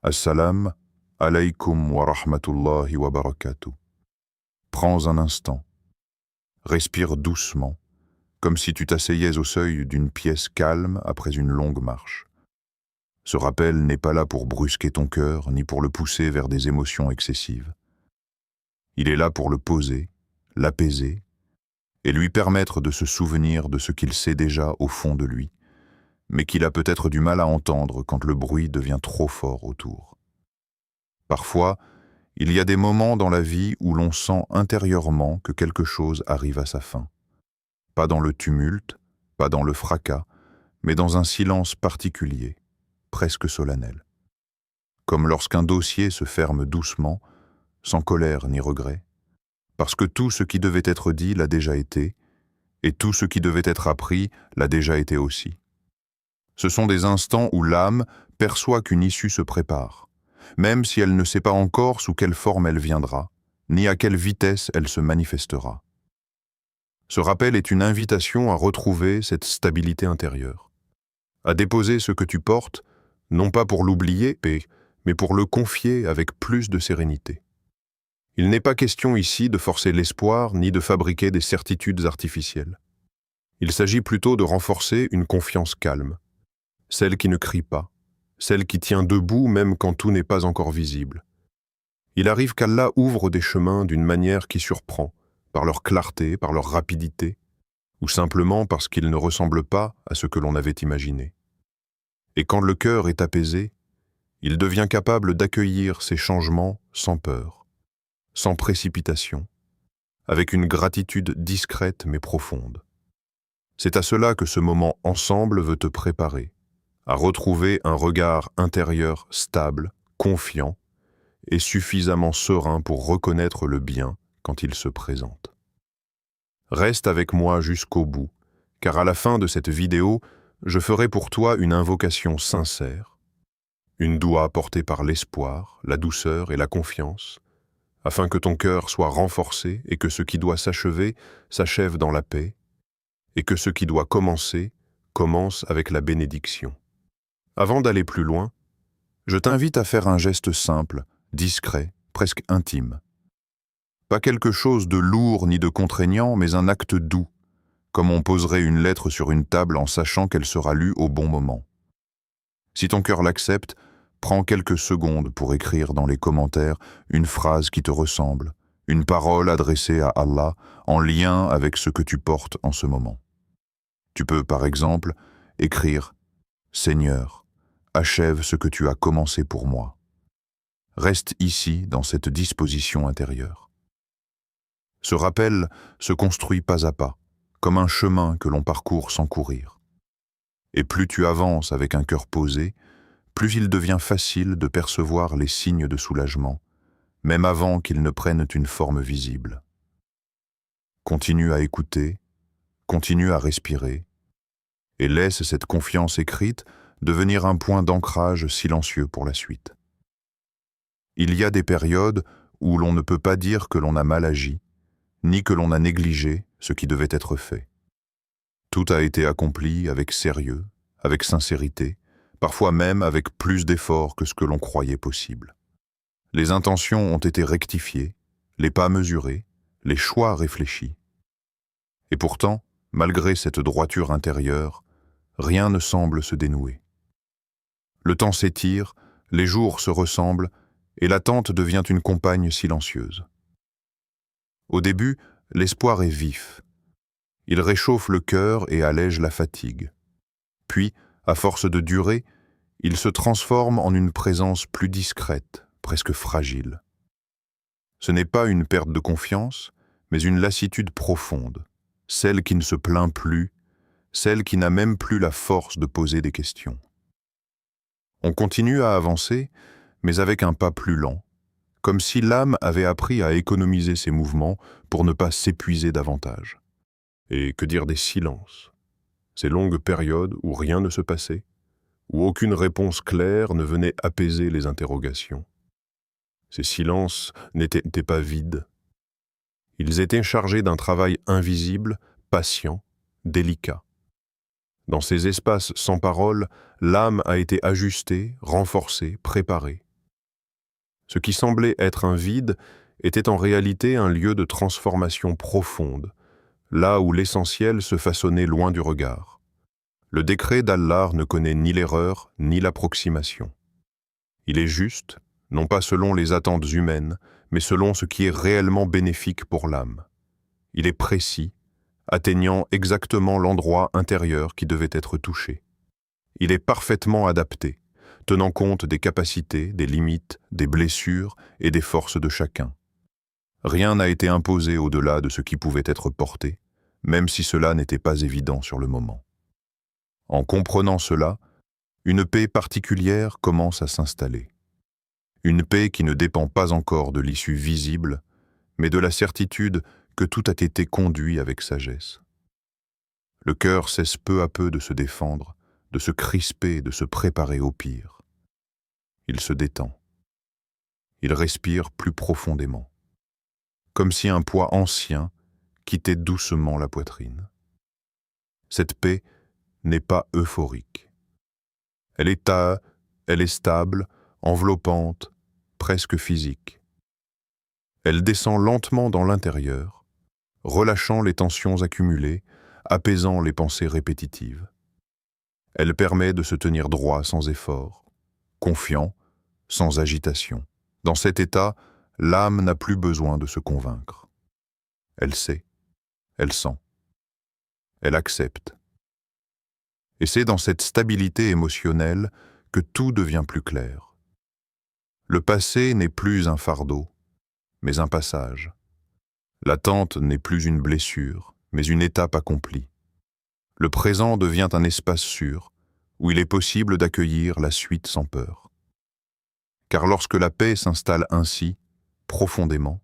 Assalam alaykum wa rahmatullahi wa barakatuh. Prends un instant. Respire doucement, comme si tu t'asseyais au seuil d'une pièce calme après une longue marche. Ce rappel n'est pas là pour brusquer ton cœur, ni pour le pousser vers des émotions excessives. Il est là pour le poser, l'apaiser, et lui permettre de se souvenir de ce qu'il sait déjà au fond de lui, mais qu'il a peut-être du mal à entendre quand le bruit devient trop fort autour. Parfois, il y a des moments dans la vie où l'on sent intérieurement que quelque chose arrive à sa fin. Pas dans le tumulte, pas dans le fracas, mais dans un silence particulier, presque solennel. Comme lorsqu'un dossier se ferme doucement, sans colère ni regret, parce que tout ce qui devait être dit l'a déjà été, et tout ce qui devait être appris l'a déjà été aussi. Ce sont des instants où l'âme perçoit qu'une issue se prépare, même si elle ne sait pas encore sous quelle forme elle viendra, ni à quelle vitesse elle se manifestera. Ce rappel est une invitation à retrouver cette stabilité intérieure, à déposer ce que tu portes, non pas pour l'oublier, mais pour le confier avec plus de sérénité. Il n'est pas question ici de forcer l'espoir ni de fabriquer des certitudes artificielles. Il s'agit plutôt de renforcer une confiance calme, celle qui ne crie pas, celle qui tient debout même quand tout n'est pas encore visible. Il arrive qu'Allah ouvre des chemins d'une manière qui surprend, par leur clarté, par leur rapidité, ou simplement parce qu'ils ne ressemblent pas à ce que l'on avait imaginé. Et quand le cœur est apaisé, il devient capable d'accueillir ces changements sans peur, sans précipitation, avec une gratitude discrète mais profonde. C'est à cela que ce moment ensemble veut te préparer, à retrouver un regard intérieur stable, confiant et suffisamment serein pour reconnaître le bien quand il se présente. Reste avec moi jusqu'au bout, car à la fin de cette vidéo, je ferai pour toi une invocation sincère, une doua portée par l'espoir, la douceur et la confiance, afin que ton cœur soit renforcé et que ce qui doit s'achever s'achève dans la paix, et que ce qui doit commencer commence avec la bénédiction. Avant d'aller plus loin, je t'invite à faire un geste simple, discret, presque intime. Pas quelque chose de lourd ni de contraignant, mais un acte doux, comme on poserait une lettre sur une table en sachant qu'elle sera lue au bon moment. Si ton cœur l'accepte, prends quelques secondes pour écrire dans les commentaires une phrase qui te ressemble, une parole adressée à Allah en lien avec ce que tu portes en ce moment. Tu peux, par exemple, écrire « Seigneur, achève ce que tu as commencé pour moi. » Reste ici dans cette disposition intérieure. Ce rappel se construit pas à pas, comme un chemin que l'on parcourt sans courir. Et plus tu avances avec un cœur posé, plus il devient facile de percevoir les signes de soulagement, même avant qu'ils ne prennent une forme visible. Continue à écouter, continue à respirer, et laisse cette confiance écrite devenir un point d'ancrage silencieux pour la suite. Il y a des périodes où l'on ne peut pas dire que l'on a mal agi, ni que l'on a négligé ce qui devait être fait. Tout a été accompli avec sérieux, avec sincérité, parfois même avec plus d'efforts que ce que l'on croyait possible. Les intentions ont été rectifiées, les pas mesurés, les choix réfléchis. Et pourtant, malgré cette droiture intérieure, rien ne semble se dénouer. Le temps s'étire, les jours se ressemblent, et l'attente devient une compagne silencieuse. Au début, l'espoir est vif. Il réchauffe le cœur et allège la fatigue. Puis, à force de durer, il se transforme en une présence plus discrète, presque fragile. Ce n'est pas une perte de confiance, mais une lassitude profonde, celle qui ne se plaint plus, celle qui n'a même plus la force de poser des questions. On continue à avancer, mais avec un pas plus lent, comme si l'âme avait appris à économiser ses mouvements pour ne pas s'épuiser davantage. Et que dire des silences, ces longues périodes où rien ne se passait, où aucune réponse claire ne venait apaiser les interrogations. Ces silences n'étaient pas vides. Ils étaient chargés d'un travail invisible, patient, délicat. Dans ces espaces sans parole, l'âme a été ajustée, renforcée, préparée, Ce qui semblait être un vide était en réalité un lieu de transformation profonde, là où l'essentiel se façonnait loin du regard. Le décret d'Allah ne connaît ni l'erreur ni l'approximation. Il est juste, non pas selon les attentes humaines, mais selon ce qui est réellement bénéfique pour l'âme. Il est précis, atteignant exactement l'endroit intérieur qui devait être touché. Il est parfaitement adapté, tenant compte des capacités, des limites, des blessures et des forces de chacun. Rien n'a été imposé au-delà de ce qui pouvait être porté, même si cela n'était pas évident sur le moment. En comprenant cela, une paix particulière commence à s'installer. Une paix qui ne dépend pas encore de l'issue visible, mais de la certitude que tout a été conduit avec sagesse. Le cœur cesse peu à peu de se défendre, de se crisper, de se préparer au pire. Il se détend. Il respire plus profondément, comme si un poids ancien quittait doucement la poitrine. Cette paix n'est pas euphorique. Elle est stable, enveloppante, presque physique. Elle descend lentement dans l'intérieur, relâchant les tensions accumulées, apaisant les pensées répétitives. Elle permet de se tenir droit sans effort, confiant, sans agitation. Dans cet état, l'âme n'a plus besoin de se convaincre. Elle sait, elle sent, elle accepte. Et c'est dans cette stabilité émotionnelle que tout devient plus clair. Le passé n'est plus un fardeau, mais un passage. L'attente n'est plus une blessure, mais une étape accomplie. Le présent devient un espace sûr, où il est possible d'accueillir la suite sans peur. Car lorsque la paix s'installe ainsi, profondément,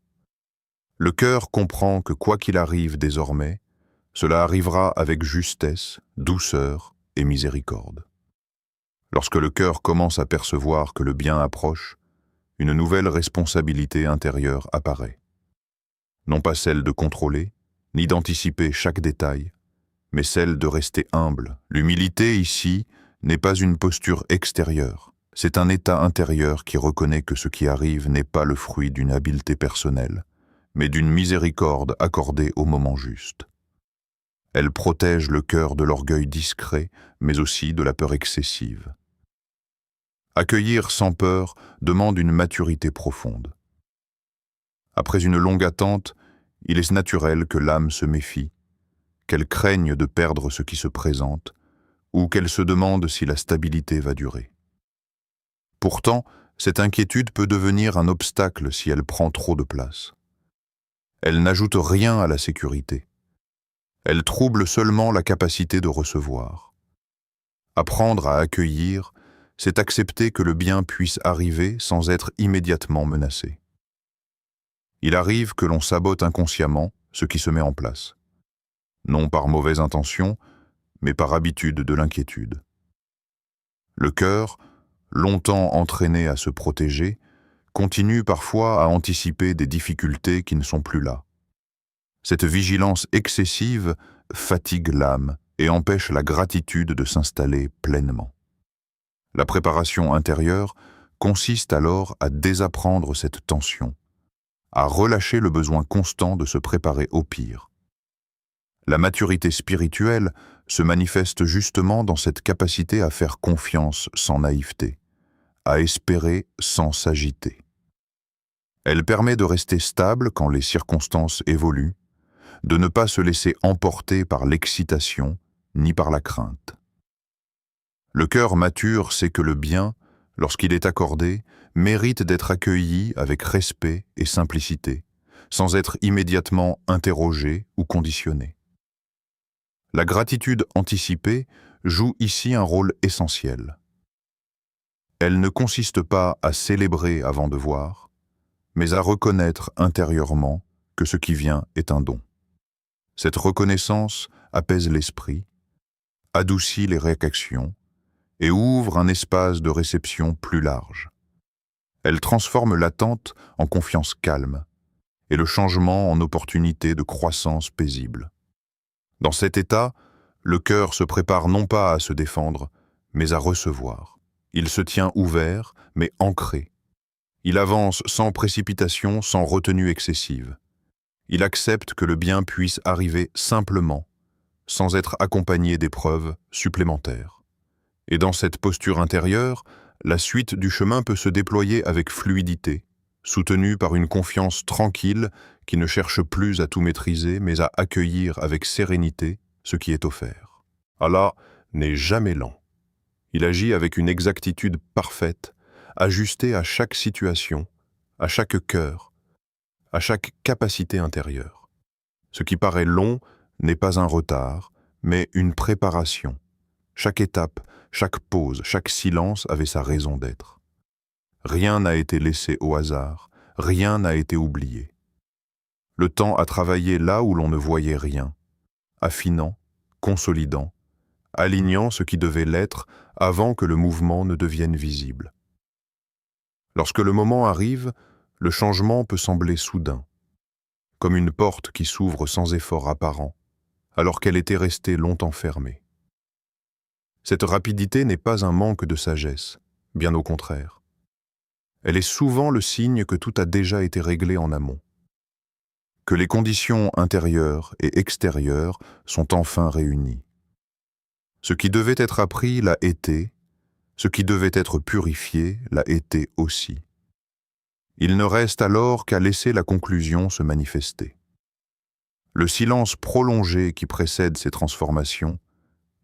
le cœur comprend que quoi qu'il arrive désormais, cela arrivera avec justesse, douceur et miséricorde. Lorsque le cœur commence à percevoir que le bien approche, une nouvelle responsabilité intérieure apparaît. Non pas celle de contrôler, ni d'anticiper chaque détail, mais celle de rester humble. L'humilité ici n'est pas une posture extérieure, c'est un état intérieur qui reconnaît que ce qui arrive n'est pas le fruit d'une habileté personnelle, mais d'une miséricorde accordée au moment juste. Elle protège le cœur de l'orgueil discret, mais aussi de la peur excessive. Accueillir sans peur demande une maturité profonde. Après une longue attente, il est naturel que l'âme se méfie, qu'elle craigne de perdre ce qui se présente, ou qu'elle se demande si la stabilité va durer. Pourtant, cette inquiétude peut devenir un obstacle si elle prend trop de place. Elle n'ajoute rien à la sécurité. Elle trouble seulement la capacité de recevoir. Apprendre à accueillir, c'est accepter que le bien puisse arriver sans être immédiatement menacé. Il arrive que l'on sabote inconsciemment ce qui se met en place. Non par mauvaise intention, mais par habitude de l'inquiétude. Le cœur, longtemps entraîné à se protéger, continue parfois à anticiper des difficultés qui ne sont plus là. Cette vigilance excessive fatigue l'âme et empêche la gratitude de s'installer pleinement. La préparation intérieure consiste alors à désapprendre cette tension, à relâcher le besoin constant de se préparer au pire. La maturité spirituelle se manifeste justement dans cette capacité à faire confiance sans naïveté, à espérer sans s'agiter. Elle permet de rester stable quand les circonstances évoluent, de ne pas se laisser emporter par l'excitation ni par la crainte. Le cœur mature sait que le bien, lorsqu'il est accordé, mérite d'être accueilli avec respect et simplicité, sans être immédiatement interrogé ou conditionné. La gratitude anticipée joue ici un rôle essentiel. Elle ne consiste pas à célébrer avant de voir, mais à reconnaître intérieurement que ce qui vient est un don. Cette reconnaissance apaise l'esprit, adoucit les réactions et ouvre un espace de réception plus large. Elle transforme l'attente en confiance calme et le changement en opportunité de croissance paisible. Dans cet état, le cœur se prépare non pas à se défendre, mais à recevoir. Il se tient ouvert, mais ancré. Il avance sans précipitation, sans retenue excessive. Il accepte que le bien puisse arriver simplement, sans être accompagné d'épreuves supplémentaires. Et dans cette posture intérieure, la suite du chemin peut se déployer avec fluidité, soutenue par une confiance tranquille qui ne cherche plus à tout maîtriser, mais à accueillir avec sérénité ce qui est offert. Allah n'est jamais lent. Il agit avec une exactitude parfaite, ajustée à chaque situation, à chaque cœur, à chaque capacité intérieure. Ce qui paraît long n'est pas un retard, mais une préparation. Chaque étape, chaque pause, chaque silence avait sa raison d'être. Rien n'a été laissé au hasard, rien n'a été oublié. Le temps a travaillé là où l'on ne voyait rien, affinant, consolidant, alignant ce qui devait l'être avant que le mouvement ne devienne visible. Lorsque le moment arrive, le changement peut sembler soudain, comme une porte qui s'ouvre sans effort apparent, alors qu'elle était restée longtemps fermée. Cette rapidité n'est pas un manque de sagesse, bien au contraire. Elle est souvent le signe que tout a déjà été réglé en amont, que les conditions intérieures et extérieures sont enfin réunies. Ce qui devait être appris l'a été, ce qui devait être purifié l'a été aussi. Il ne reste alors qu'à laisser la conclusion se manifester. Le silence prolongé qui précède ces transformations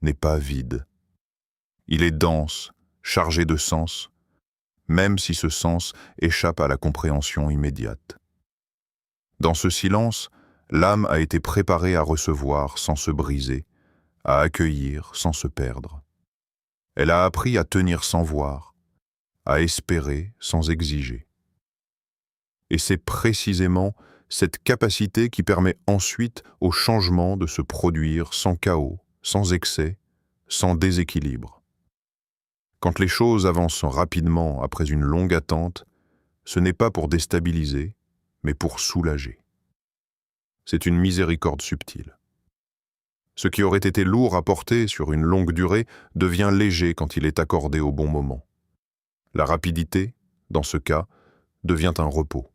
n'est pas vide. Il est dense, chargé de sens, même si ce sens échappe à la compréhension immédiate. Dans ce silence, l'âme a été préparée à recevoir sans se briser, à accueillir sans se perdre. Elle a appris à tenir sans voir, à espérer sans exiger. Et c'est précisément cette capacité qui permet ensuite au changement de se produire sans chaos, sans excès, sans déséquilibre. Quand les choses avancent rapidement après une longue attente, ce n'est pas pour déstabiliser, mais pour soulager. C'est une miséricorde subtile. Ce qui aurait été lourd à porter sur une longue durée devient léger quand il est accordé au bon moment. La rapidité, dans ce cas, devient un repos.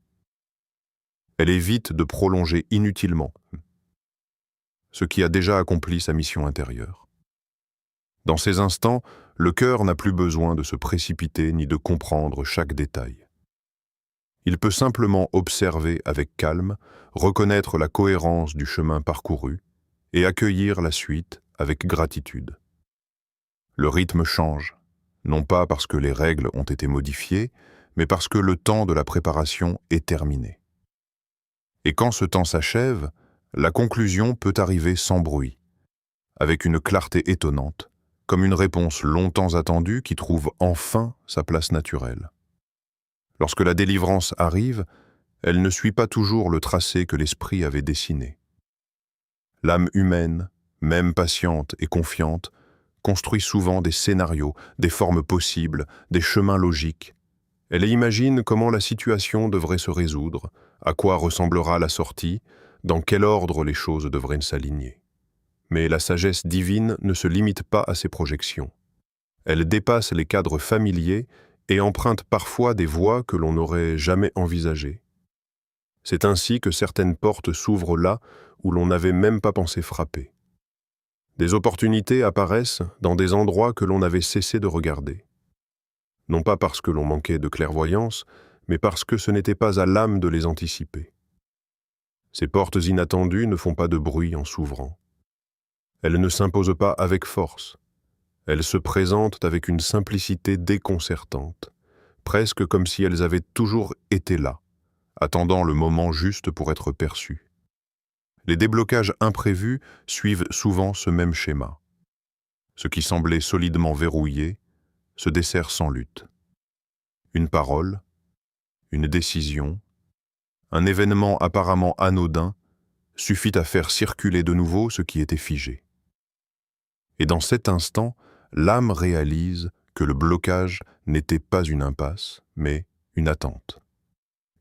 Elle évite de prolonger inutilement ce qui a déjà accompli sa mission intérieure. Dans ces instants, le cœur n'a plus besoin de se précipiter ni de comprendre chaque détail. Il peut simplement observer avec calme, reconnaître la cohérence du chemin parcouru et accueillir la suite avec gratitude. Le rythme change, non pas parce que les règles ont été modifiées, mais parce que le temps de la préparation est terminé. Et quand ce temps s'achève, la conclusion peut arriver sans bruit, avec une clarté étonnante, comme une réponse longtemps attendue qui trouve enfin sa place naturelle. Lorsque la délivrance arrive, elle ne suit pas toujours le tracé que l'esprit avait dessiné. L'âme humaine, même patiente et confiante, construit souvent des scénarios, des formes possibles, des chemins logiques. Elle imagine comment la situation devrait se résoudre, à quoi ressemblera la sortie, dans quel ordre les choses devraient s'aligner. Mais la sagesse divine ne se limite pas à ces projections. Elle dépasse les cadres familiers et emprunte parfois des voies que l'on n'aurait jamais envisagées. C'est ainsi que certaines portes s'ouvrent là où l'on n'avait même pas pensé frapper. Des opportunités apparaissent dans des endroits que l'on avait cessé de regarder. Non pas parce que l'on manquait de clairvoyance, mais parce que ce n'était pas à l'âme de les anticiper. Ces portes inattendues ne font pas de bruit en s'ouvrant. Elles ne s'imposent pas avec force. Elles se présentent avec une simplicité déconcertante, presque comme si elles avaient toujours été là, attendant le moment juste pour être perçues. Les déblocages imprévus suivent souvent ce même schéma. Ce qui semblait solidement verrouillé se dessert sans lutte. Une parole, une décision, un événement apparemment anodin suffit à faire circuler de nouveau ce qui était figé. Et dans cet instant, l'âme réalise que le blocage n'était pas une impasse, mais une attente.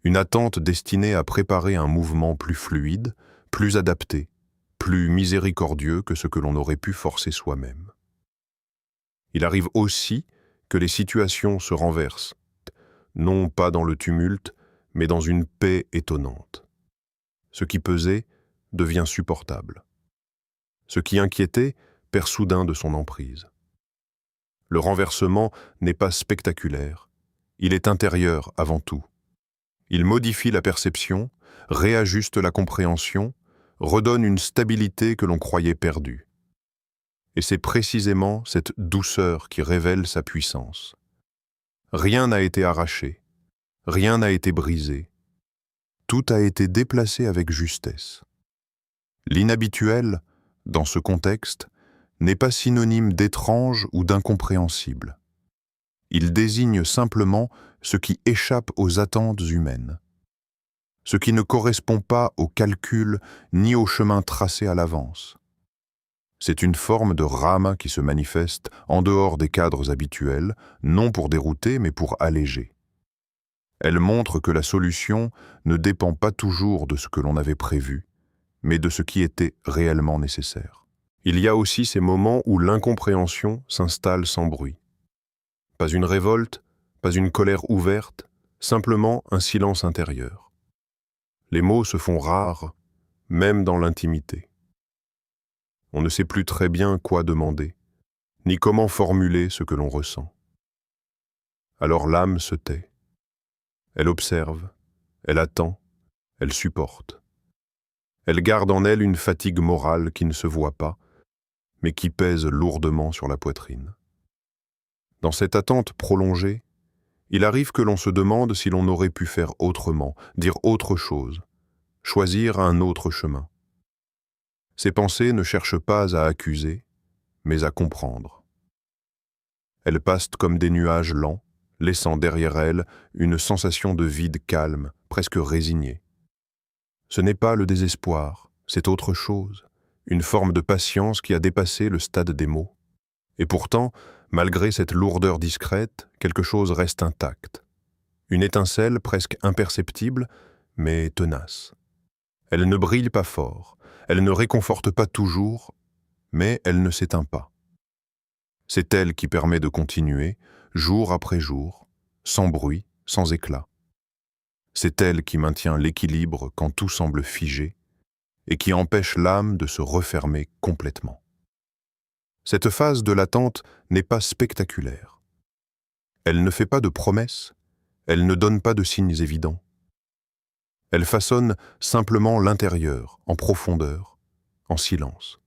Une attente destinée à préparer un mouvement plus fluide, plus adapté, plus miséricordieux que ce que l'on aurait pu forcer soi-même. Il arrive aussi que les situations se renversent, non pas dans le tumulte, mais dans une paix étonnante. Ce qui pesait devient supportable. Ce qui inquiétait perd soudain de son emprise. Le renversement n'est pas spectaculaire, il est intérieur avant tout. Il modifie la perception, réajuste la compréhension, redonne une stabilité que l'on croyait perdue. Et c'est précisément cette douceur qui révèle sa puissance. Rien n'a été arraché, rien n'a été brisé. Tout a été déplacé avec justesse. L'inhabituel, dans ce contexte, n'est pas synonyme d'étrange ou d'incompréhensible. Il désigne simplement ce qui échappe aux attentes humaines, ce qui ne correspond pas au calcul ni au chemin tracé à l'avance. C'est une forme de rama qui se manifeste en dehors des cadres habituels, non pour dérouter mais pour alléger. Elle montre que la solution ne dépend pas toujours de ce que l'on avait prévu, mais de ce qui était réellement nécessaire. Il y a aussi ces moments où l'incompréhension s'installe sans bruit. Pas une révolte, pas une colère ouverte, simplement un silence intérieur. Les mots se font rares, même dans l'intimité. On ne sait plus très bien quoi demander, ni comment formuler ce que l'on ressent. Alors l'âme se tait. Elle observe, elle attend, elle supporte. Elle garde en elle une fatigue morale qui ne se voit pas, mais qui pèse lourdement sur la poitrine. Dans cette attente prolongée, il arrive que l'on se demande si l'on aurait pu faire autrement, dire autre chose, choisir un autre chemin. Ces pensées ne cherchent pas à accuser, mais à comprendre. Elles passent comme des nuages lents, laissant derrière elles une sensation de vide calme, presque résigné. Ce n'est pas le désespoir, c'est autre chose, une forme de patience qui a dépassé le stade des mots. Et pourtant, malgré cette lourdeur discrète, quelque chose reste intact. Une étincelle presque imperceptible, mais tenace. Elle ne brille pas fort, elle ne réconforte pas toujours, mais elle ne s'éteint pas. C'est elle qui permet de continuer, jour après jour, sans bruit, sans éclat. C'est elle qui maintient l'équilibre quand tout semble figé et qui empêche l'âme de se refermer complètement. Cette phase de l'attente n'est pas spectaculaire. Elle ne fait pas de promesses, elle ne donne pas de signes évidents. Elle façonne simplement l'intérieur, en profondeur, en silence.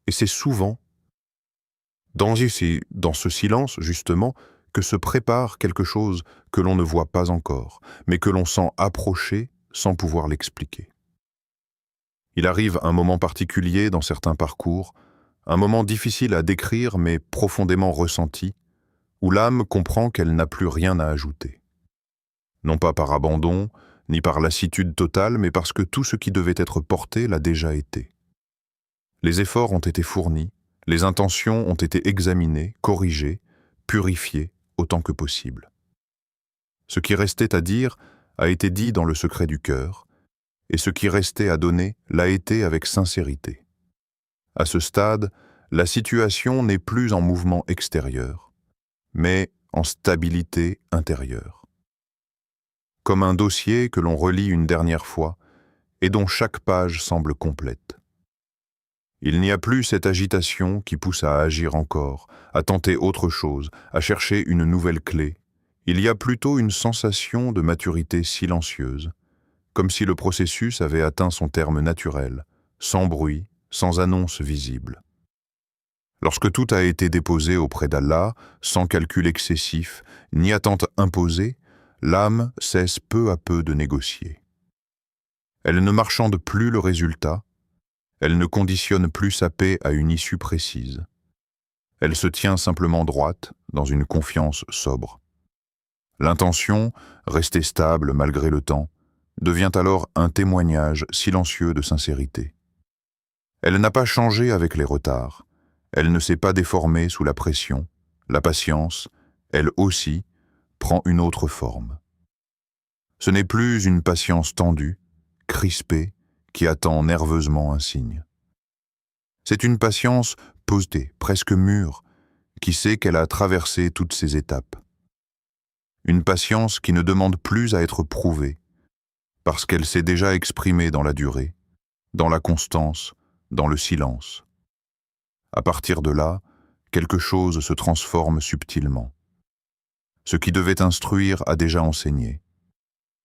Et c'est souvent dans ce silence, justement, que se prépare quelque chose que l'on ne voit pas encore, mais que l'on sent approcher sans pouvoir l'expliquer. Il arrive un moment particulier dans certains parcours, un moment difficile à décrire mais profondément ressenti, où l'âme comprend qu'elle n'a plus rien à ajouter. Non pas par abandon, ni par lassitude totale, mais parce que tout ce qui devait être porté l'a déjà été. Les efforts ont été fournis, les intentions ont été examinées, corrigées, purifiées autant que possible. Ce qui restait à dire a été dit dans le secret du cœur, et ce qui restait à donner l'a été avec sincérité. À ce stade, la situation n'est plus en mouvement extérieur, mais en stabilité intérieure. Comme un dossier que l'on relit une dernière fois et dont chaque page semble complète. Il n'y a plus cette agitation qui pousse à agir encore, à tenter autre chose, à chercher une nouvelle clé. Il y a plutôt une sensation de maturité silencieuse, comme si le processus avait atteint son terme naturel, sans bruit, sans annonce visible. Lorsque tout a été déposé auprès d'Allah, sans calcul excessif, ni attente imposée, l'âme cesse peu à peu de négocier. Elle ne marchande plus le résultat, elle ne conditionne plus sa paix à une issue précise. Elle se tient simplement droite, dans une confiance sobre. L'intention, restée stable malgré le temps, devient alors un témoignage silencieux de sincérité. Elle n'a pas changé avec les retards, elle ne s'est pas déformée sous la pression, la patience, elle aussi, prend une autre forme. Ce n'est plus une patience tendue, crispée, qui attend nerveusement un signe. C'est une patience posée, presque mûre, qui sait qu'elle a traversé toutes ces étapes. Une patience qui ne demande plus à être prouvée, parce qu'elle s'est déjà exprimée dans la durée, dans la constance, dans le silence. À partir de là, quelque chose se transforme subtilement. Ce qui devait instruire a déjà enseigné.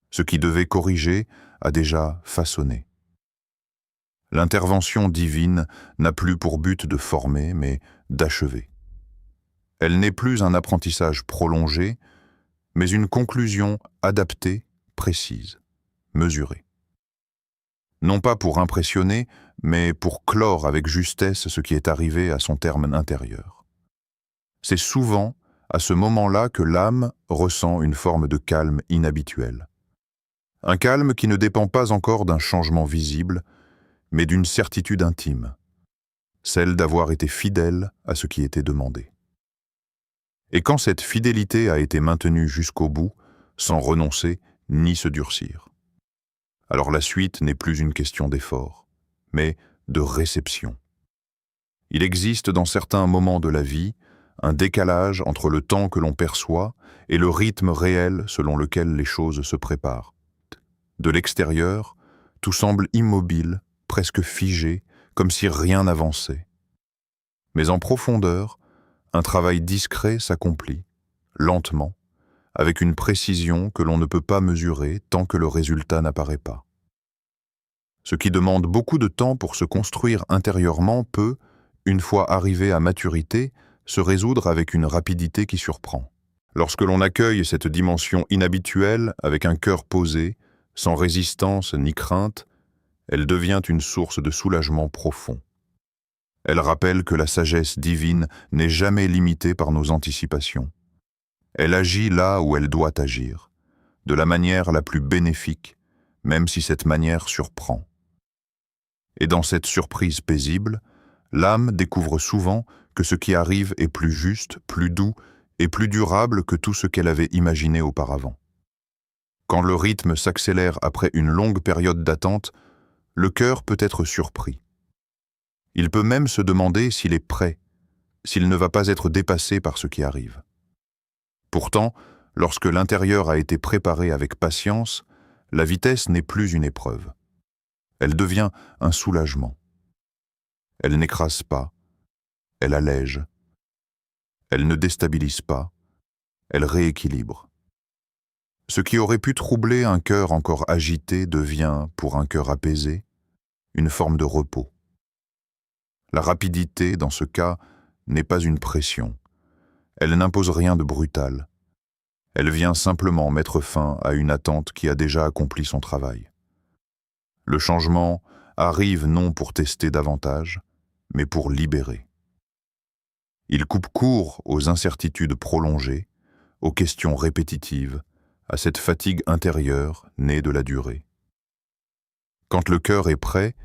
Ce qui devait corriger a déjà façonné. L'intervention divine n'a plus pour but de former, mais d'achever. Elle n'est plus un apprentissage prolongé, mais une conclusion adaptée, précise, mesurée. Non pas pour impressionner, mais pour clore avec justesse ce qui est arrivé à son terme intérieur. C'est souvent à ce moment-là que l'âme ressent une forme de calme inhabituel. Un calme qui ne dépend pas encore d'un changement visible, mais d'une certitude intime, celle d'avoir été fidèle à ce qui était demandé. Et quand cette fidélité a été maintenue jusqu'au bout, sans renoncer ni se durcir, alors la suite n'est plus une question d'effort, mais de réception. Il existe dans certains moments de la vie un décalage entre le temps que l'on perçoit et le rythme réel selon lequel les choses se préparent. De l'extérieur, tout semble immobile, presque figé, comme si rien n'avançait. Mais en profondeur, un travail discret s'accomplit, lentement, avec une précision que l'on ne peut pas mesurer tant que le résultat n'apparaît pas. Ce qui demande beaucoup de temps pour se construire intérieurement peut, une fois arrivé à maturité, se résoudre avec une rapidité qui surprend. Lorsque l'on accueille cette dimension inhabituelle avec un cœur posé, sans résistance ni crainte, elle devient une source de soulagement profond. Elle rappelle que la sagesse divine n'est jamais limitée par nos anticipations. Elle agit là où elle doit agir, de la manière la plus bénéfique, même si cette manière surprend. Et dans cette surprise paisible, l'âme découvre souvent que ce qui arrive est plus juste, plus doux et plus durable que tout ce qu'elle avait imaginé auparavant. Quand le rythme s'accélère après une longue période d'attente, le cœur peut être surpris. Il peut même se demander s'il est prêt, s'il ne va pas être dépassé par ce qui arrive. Pourtant, lorsque l'intérieur a été préparé avec patience, la vitesse n'est plus une épreuve. Elle devient un soulagement. Elle n'écrase pas, elle allège. Elle ne déstabilise pas, elle rééquilibre. Ce qui aurait pu troubler un cœur encore agité devient, pour un cœur apaisé, une forme de repos. La rapidité, dans ce cas, n'est pas une pression. Elle n'impose rien de brutal. Elle vient simplement mettre fin à une attente qui a déjà accompli son travail. Le changement arrive non pour tester davantage, mais pour libérer. Il coupe court aux incertitudes prolongées, aux questions répétitives, à cette fatigue intérieure née de la durée. Quand le cœur est prêt,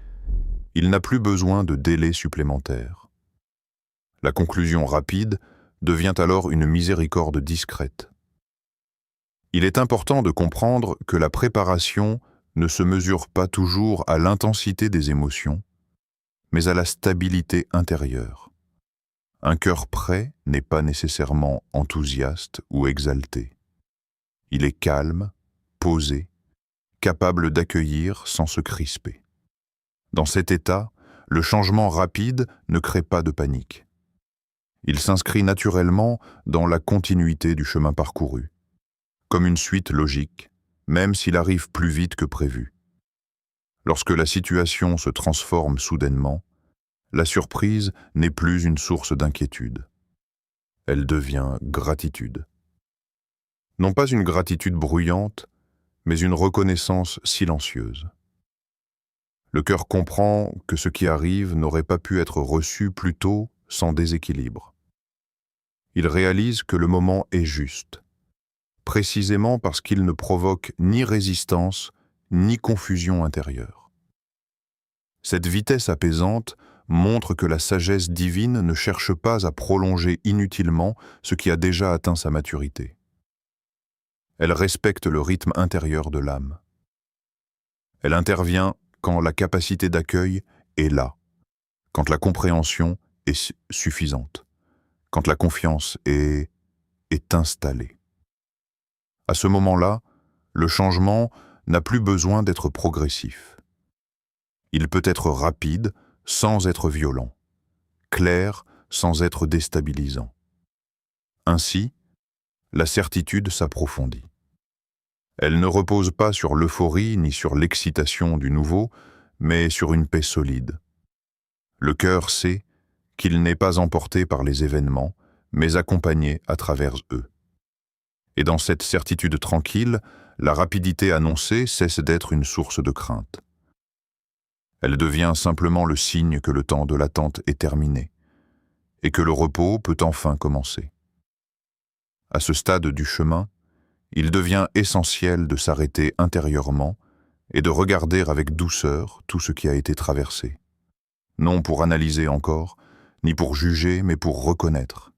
il n'a plus besoin de délai supplémentaire. La conclusion rapide devient alors une miséricorde discrète. Il est important de comprendre que la préparation ne se mesure pas toujours à l'intensité des émotions, mais à la stabilité intérieure. Un cœur prêt n'est pas nécessairement enthousiaste ou exalté. Il est calme, posé, capable d'accueillir sans se crisper. Dans cet état, le changement rapide ne crée pas de panique. Il s'inscrit naturellement dans la continuité du chemin parcouru, comme une suite logique, même s'il arrive plus vite que prévu. Lorsque la situation se transforme soudainement, la surprise n'est plus une source d'inquiétude. Elle devient gratitude. Non pas une gratitude bruyante, mais une reconnaissance silencieuse. Le cœur comprend que ce qui arrive n'aurait pas pu être reçu plus tôt sans déséquilibre. Il réalise que le moment est juste, précisément parce qu'il ne provoque ni résistance ni confusion intérieure. Cette vitesse apaisante montre que la sagesse divine ne cherche pas à prolonger inutilement ce qui a déjà atteint sa maturité. Elle respecte le rythme intérieur de l'âme. Elle intervient quand la capacité d'accueil est là, quand la compréhension est suffisante, quand la confiance est installée. À ce moment-là, le changement n'a plus besoin d'être progressif. Il peut être rapide sans être violent, clair sans être déstabilisant. Ainsi, la certitude s'approfondit. Elle ne repose pas sur l'euphorie ni sur l'excitation du nouveau, mais sur une paix solide. Le cœur sait qu'il n'est pas emporté par les événements, mais accompagné à travers eux. Et dans cette certitude tranquille, la rapidité annoncée cesse d'être une source de crainte. Elle devient simplement le signe que le temps de l'attente est terminé et que le repos peut enfin commencer. À ce stade du chemin, il devient essentiel de s'arrêter intérieurement et de regarder avec douceur tout ce qui a été traversé. Non pour analyser encore, ni pour juger, mais pour reconnaître.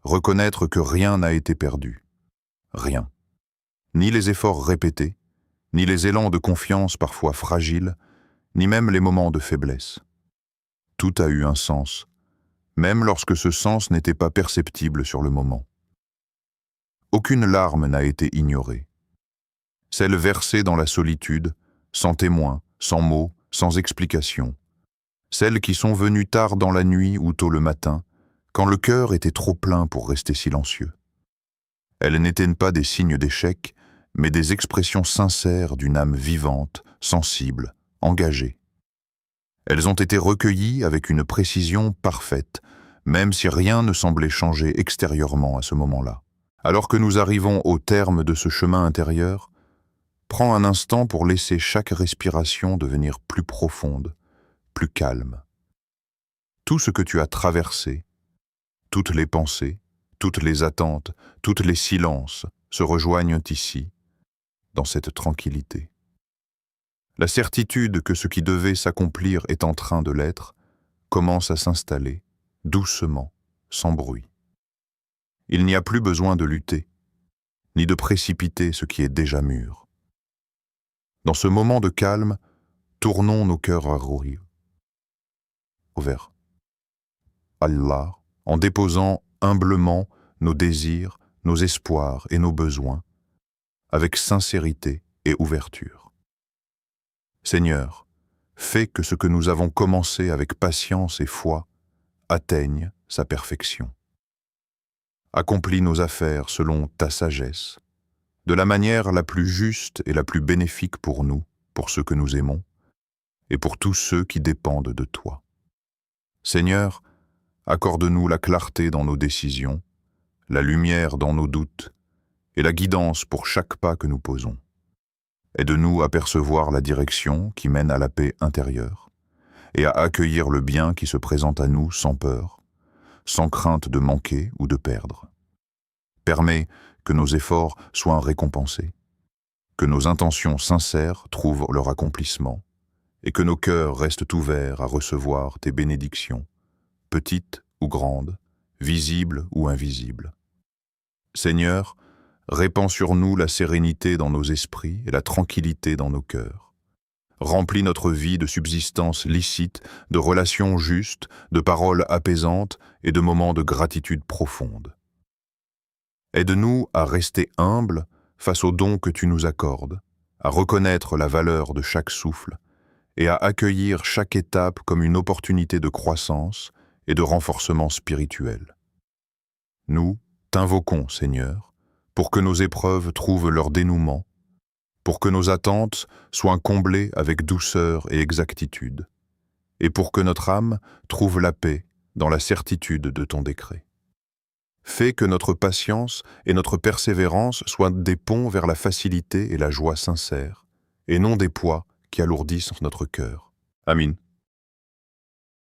Reconnaître que rien n'a été perdu. Rien. Ni les efforts répétés, ni les élans de confiance parfois fragiles, ni même les moments de faiblesse. Tout a eu un sens, même lorsque ce sens n'était pas perceptible sur le moment. Aucune larme n'a été ignorée. Celles versées dans la solitude, sans témoin, sans mots, sans explication. Celles qui sont venues tard dans la nuit ou tôt le matin, quand le cœur était trop plein pour rester silencieux. Elles n'étaient pas des signes d'échec, mais des expressions sincères d'une âme vivante, sensible, engagée. Elles ont été recueillies avec une précision parfaite, même si rien ne semblait changer extérieurement à ce moment-là. Alors que nous arrivons au terme de ce chemin intérieur, prends un instant pour laisser chaque respiration devenir plus profonde, plus calme. Tout ce que tu as traversé, toutes les pensées, toutes les attentes, tous les silences se rejoignent ici, dans cette tranquillité. La certitude que ce qui devait s'accomplir est en train de l'être commence à s'installer, doucement, sans bruit. Il n'y a plus besoin de lutter, ni de précipiter ce qui est déjà mûr. Dans ce moment de calme, tournons nos cœurs vers Allah, en déposant humblement nos désirs, nos espoirs et nos besoins, avec sincérité et ouverture. Seigneur, fais que ce que nous avons commencé avec patience et foi atteigne sa perfection. Accomplis nos affaires selon ta sagesse, de la manière la plus juste et la plus bénéfique pour nous, pour ceux que nous aimons, et pour tous ceux qui dépendent de toi. Seigneur, accorde-nous la clarté dans nos décisions, la lumière dans nos doutes, et la guidance pour chaque pas que nous posons. Aide-nous à percevoir la direction qui mène à la paix intérieure, et à accueillir le bien qui se présente à nous sans peur, sans crainte de manquer ou de perdre. Permets que nos efforts soient récompensés, que nos intentions sincères trouvent leur accomplissement, et que nos cœurs restent ouverts à recevoir tes bénédictions, petites ou grandes, visibles ou invisibles. Seigneur, répands sur nous la sérénité dans nos esprits et la tranquillité dans nos cœurs. Remplis notre vie de subsistance licite, de relations justes, de paroles apaisantes et de moments de gratitude profonde. Aide-nous à rester humbles face aux dons que tu nous accordes, à reconnaître la valeur de chaque souffle et à accueillir chaque étape comme une opportunité de croissance et de renforcement spirituel. Nous t'invoquons, Seigneur, pour que nos épreuves trouvent leur dénouement, pour que nos attentes soient comblées avec douceur et exactitude, et pour que notre âme trouve la paix dans la certitude de ton décret. Fais que notre patience et notre persévérance soient des ponts vers la facilité et la joie sincère, et non des poids qui alourdissent notre cœur. Amin.